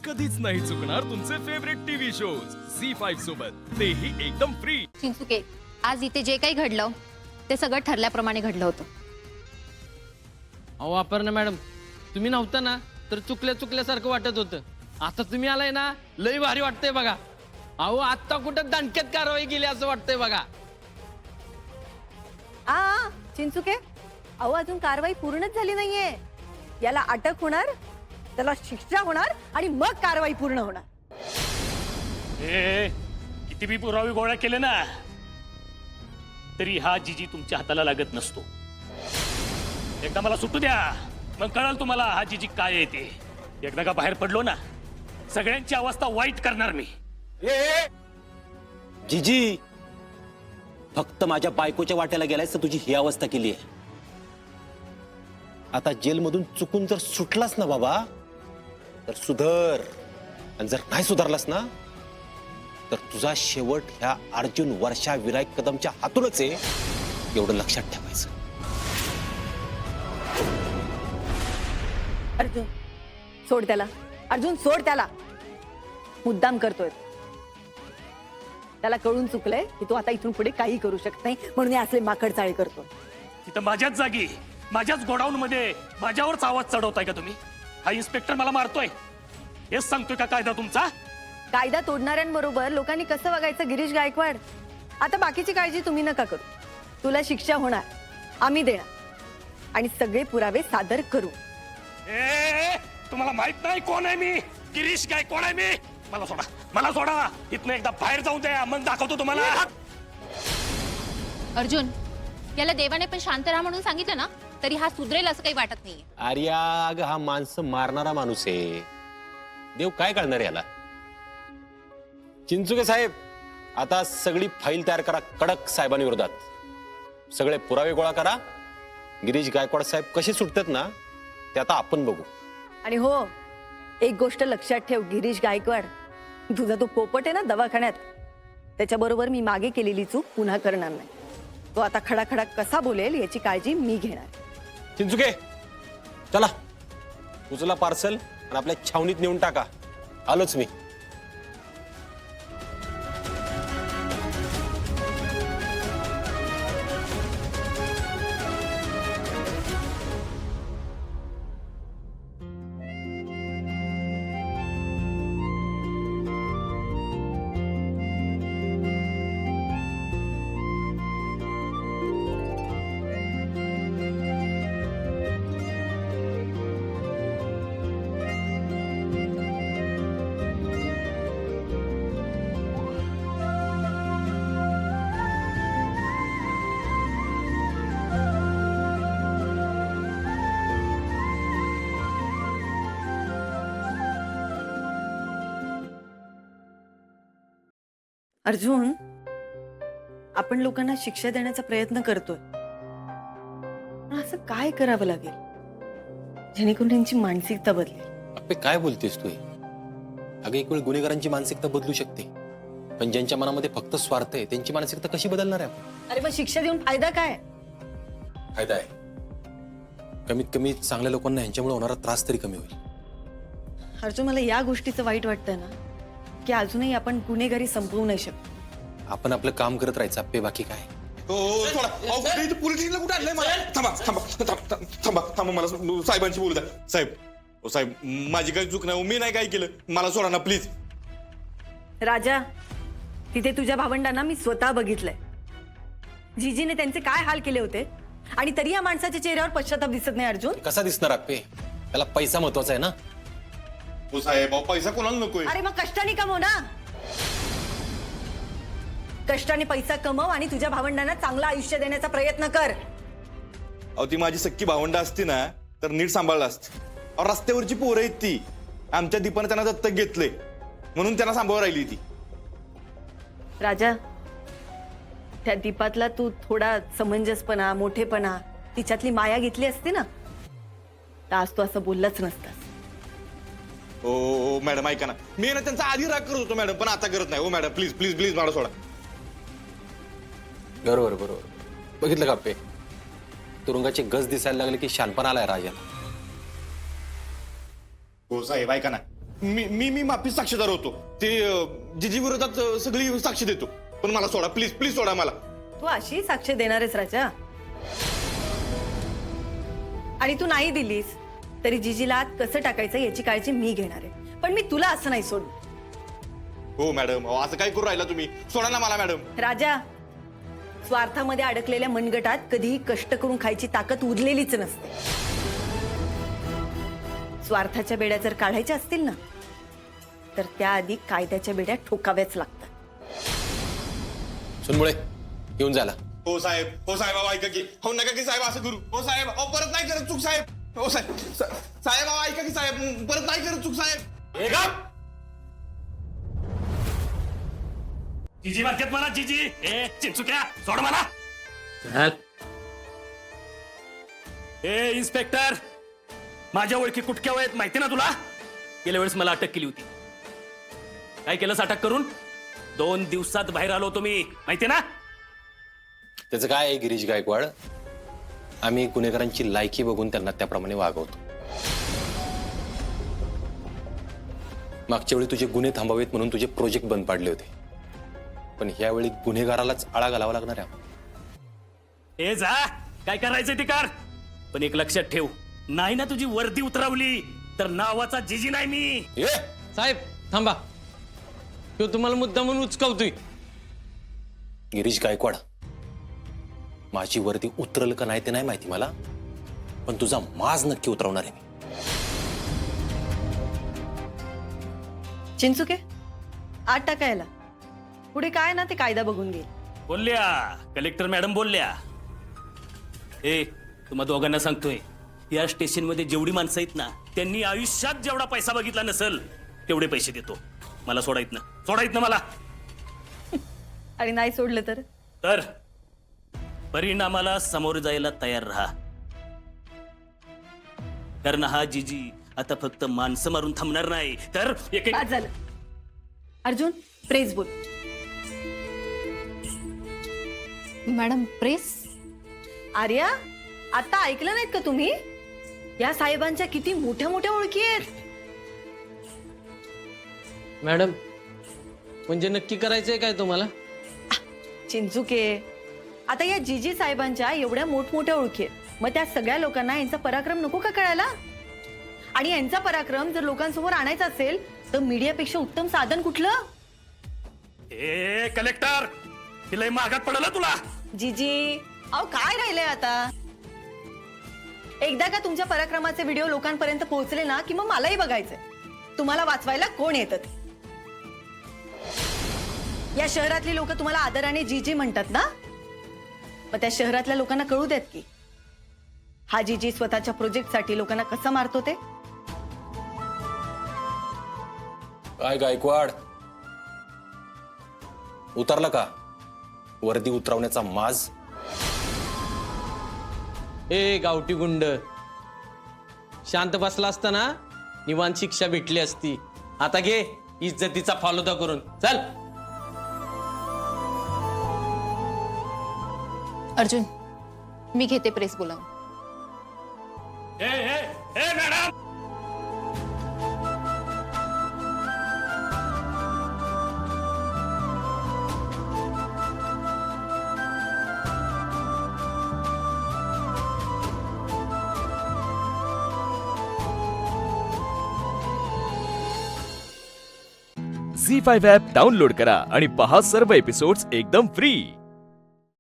कधीच नाही चुकणार तुमचे फेवरेट टीव्ही शोज झी5 सोबत, तेही एकदम फ्री. चिंचुके, आज इथे जे काही घडलं ते सगळं ठरल्याप्रमाणे घडलं होतं. अहो अपर्णा मॅडम, तुम्ही नव्हता ना तर चुकल्यासारखं वाटत होतं. आता तुम्ही आलाय ना, लई भारी वाटतंय बघा. अहो आता कुठं दणक्यात कारवाई केली असं वाटतंय बघा. चिंचुके, अहो अजून कारवाई पूर्णच झाली नाहीये. याला अटक होणार, त्याला शिक्षा होणार आणि मग कारवाई पूर्ण होणार. किती बी पुरावे गोळा केले ना तरी हा जीजी तुमच्या हाताला लागत नसतो. एकदा मला सुटू द्या, मग कळलं तुम्हाला हा जीजी काय आहे ते. एकदा का बाहेर पडलो ना, सगळ्यांची अवस्था वाईट करणार मी. जीजी, फक्त माझ्या बायकोच्या वाट्याला गेलायस तर तुझी ही अवस्था केली आहे. आता जेलमधून चुकून जर सुटलास ना बाबा तर सुधर, आणि जर नाही सुधारलास ना तर तुझा शेवट ह्या अर्जुन, वर्षा, विनायक कदमच्या हातूनच आहे, एवढं लक्षात ठेवायचं. अर्जुन सोड त्याला, अर्जुन सोड त्याला. मुद्दाम करतोय. त्याला कळून चुकलंय की तू आता इथून पुढे काही करू शकत नाही, म्हणून हे असले माकड चाळे करतो. तिथं माझ्याच जागी, माझ्याच गोडाऊन मध्ये माझ्यावरच आवाज चढवताय का तुम्ही? हा इन्स्पेक्टर मला मारतोय हेच सांगतोय का कायदा तुमचा? कायदा तोडणाऱ्यांबरोबर लोकांनी कसं वागायचं गिरीश गायकवाड? आता बाकीची काळजी तुम्ही नका करू. तुला शिक्षा होणार, आम्ही देणार आणि सगळे पुरावे सादर करू. तुम्हाला माहित नाही कोण आहे मी? गिरीश गायकवाड आहे मी. मला सोडा, मला सोडा. इथनं एकदा बाहेर जाऊ द्या, मग दाखवतो तुम्हाला. अर्जुन, याला देवाने पण शांत राहा म्हणून सांगितलं ना, तरी हा सुधरेल असं काही वाटत नाहीये. आर्या, अगं हा माणसं मारणारा माणूस आहे. देव काय करणार याला? चिंचुके साहेब, आता सगळी फाईल तयार करा कडक साहेबांविरोधात. सगळे पुरावे गोळा करा. गिरीश गायकवाड साहेब कसे सुटतात ना ते आता आपण बघू. आणि हो, एक गोष्ट लक्षात ठेव गिरीश गायकवाड, तुझा तो पोपट आहे ना दवाखान्यात, त्याच्याबरोबर मी मागे केलेली चूक पुन्हा करणार नाही. तो आता खडाखडा कसा बोलेल याची काळजी मी घेणार. चिंचुके, चला उचला पार्सल आणि आपल्या छावणीत नेऊन टाका. आलोच मी. अर्जुन, आपण लोकांना शिक्षा देण्याचा प्रयत्न करतोय, पण असं काय करावं लागेल जेणेकरून त्यांची मानसिकता बदलेल? अप्पे, काय बोलतेस तू? अगं, एक वेळ गुन्हेगारांची मानसिकता बदलू शकते, पण ज्यांच्या मनामध्ये फक्त स्वार्थ आहे त्यांची मानसिकता कशी बदलणार आहे आपण? अरे मग शिक्षा देऊन फायदा काय? फायदा आहे, कमीत कमी चांगल्या लोकांना ह्यांच्यामुळे होणारा त्रास तरी कमी होईल. अर्जुन, मला या गोष्टीचं वाईट वाटतं ना की अजूनही आपण गुन्हेगारी संपवू नाही शकतो. आपण आपलं काम करत राहायचं अप्पे, बाकी काय. पोलिस कुठे आणलंय मला? थांबा थांबा थांबा थांबा थांबा, मला साहेबांशी बोलू द्या. साहेब, ओ साहेब, माझी काही चूक नाही, मी नाही काय केलं, मला सोडा ना प्लीज. राजा, तिथे तुझ्या भावंडांना मी स्वतः बघितलंय. जीजीने त्यांचे काय हाल केले होते आणि तरी या माणसाच्या चेहऱ्यावर पश्चाताप दिसत नाही. अर्जुन, कसा दिसणार अप्पे? त्याला पैसा महत्वाचा आहे ना. ओ साहेब, पैसा कोणाला नकोय? अरे मग कष्टाने कमव ना. कष्टाने पैसा कमव आणि तुझ्या भावंडांना चांगलं आयुष्य देण्याचा प्रयत्न कर. अहो, ती माझी सख्खी भावंड असती ना तर नीट सांभाळलं असतं. अहो, रस्त्यावरची पोरं आहेत ती. आमच्या दीपाने त्यांना दत्तक घेतले म्हणून त्यांना सांभाळ राहिली ती. राजा, त्या दीपातला तू थोडा समंजसपणा, मोठेपणा, तिच्यातली माया घेतली असती ना तर आज तू असं बोललाच नसतास. ओ मॅडम, ऐका ना, मी ना त्यांचा आधी राग करत होतो मॅडम, पण आता करत नाही. ओ मॅडम, प्लीज प्लीज प्लीज मला सोडा. बरोबर बरोबर, बघितलं का अप्पे? तुरुंगाचे गज दिसायला लागले की शानपण आलाय राजाला. हो साहेब, ऐका ना, मी माफी साक्षीदार होतो. ते जिजी विरोधात सगळी साक्ष देतो. पण मला सोडा, प्लीज प्लीज सोडा मला. तू अशी साक्ष देणार आहेस राजा? आणि तू नाही दिलीस तरी जिजीला आत कसं टाकायचं याची काळजी मी घेणार आहे. पण मी तुला असं नाही सोडू. हो मॅडम, असं काय करू राहिला तुम्ही? सोडा ना मला मॅडम. राजा, स्वार्थामध्ये अडकलेल्या मनगटात कधीही कष्ट करून खायची ताकद उरलेलीच नसते. स्वार्थाच्या बेड्या जर काढायच्या असतील ना तर त्याआधी कायद्याच्या बेड्या ठोकाव्याच लागतात. सुनमुळे येऊन झाला. हो साहेब, हो साहेब, अहो ऐका की. हो नका की साहेब असं करू. हो साहेब, अहो परत नाही करत चूक साहेब. हो साहेब, साहेब अहो ऐका की साहेब, परत नाही करत चूक साहेब. हे गप! जिजी मार्केट मला जिजी. ए चिंचुक्या सोड मला. ए इन्स्पेक्टर, माझ्या ओळखी कुटक्या वयात माहिती ना तुला? गेल्या वेळेस मला अटक केली होती. काय केलंस अटक करून? 2 दिवसात बाहेर आलो होतो मी, माहिती ना? त्याचं काय आहे गिरीश गायकवाड, आम्ही गुन्हेगारांची लायकी बघून त्यांना त्याप्रमाणे वागवतो. मागच्या वेळी तुझे गुन्हे थांबावेत म्हणून तुझे प्रोजेक्ट बंद पाडले होते, पण ह्यावेळी गुन्हेगारालाच आळा घालावा लागणार आहे. ए जा, काय करायचं ते कर. पण एक लक्षात ठेव, नाही ना तुझी वर्दी उतरवली तर नावाचा जिजी नाही मी. साहेब थांबा, तो तुम्हाला मुद्दा म्हणून उचकावतोय. गिरीश गायकवाड, माझी वर्दी उतरल का नाही ते नाही माहिती मला, पण तुझा माज नक्की उतरवणार आहे मी. चिंचुके, आत टाकायला पुढे काय ना ते कायदा बघून घे. बोलल्या कलेक्टर मॅडम बोलल्या. ए तुम्हा दोघांना सांगतोय, या स्टेशन मध्ये जेवढी माणसं आहेत ना त्यांनी आयुष्यात जेवढा पैसा बघितला नसेल तेवढे पैसे देतो. मला सोडायत ना मला. आणि नाही सोडलं तर परिणामाला समोर जायला तयार राहा. कारण हा जिजी आता फक्त माणसं मारून थांबणार नाही तर एक बाद झालं. अर्जुन, प्रेस बोल. Madam press? आर्या, आता ऐकलं नाहीत का तुम्ही? या साहेबांच्या किती मोठ्या मोठ्या ओळखी आहेत. मॅडम म्हणजे नक्की करायचंय काय तुम्हाला? चिंचुके, आता या जीजी साहेबांच्या एवढ्या मोठमोठ्या ओळखी आहेत, मग त्या सगळ्या लोकांना यांचा पराक्रम नको का कळायला? आणि यांचा पराक्रम जर लोकांसमोर आणायचा असेल तर मीडियापेक्षा उत्तम साधन कुठलं? ए कलेक्टर, तिला मागात पडला तुला. जीजी, अहो काय राहिलंय आता? एकदा का तुमच्या पराक्रमाचे व्हिडिओ लोकांपर्यंत पोहोचले ना की मग मलाही बघायचंय तुम्हाला वाचवायला कोण येतं. या शहरातली लोक तुम्हाला आदराने जीजी म्हणतात ना, मग त्या शहरातल्या लोकांना कळू देत की हा जीजी स्वतःच्या प्रोजेक्टसाठी लोकांना कसं मारतो ते. काय गायकवाड, उतरला का वर्दी उतरवण्याचा माज? ए गावठी गुंड, शांत बसला असता ना निवांत शिक्षा भेटली असती. आता घे इज्जतीचा फालुदा करून चल. अर्जुन, मी घेते प्रेस बोलावून. ए मॅडम, झी5 ॲप डाउनलोड करा आणि पहा सर्व एपिसोड्स एकदम फ्री.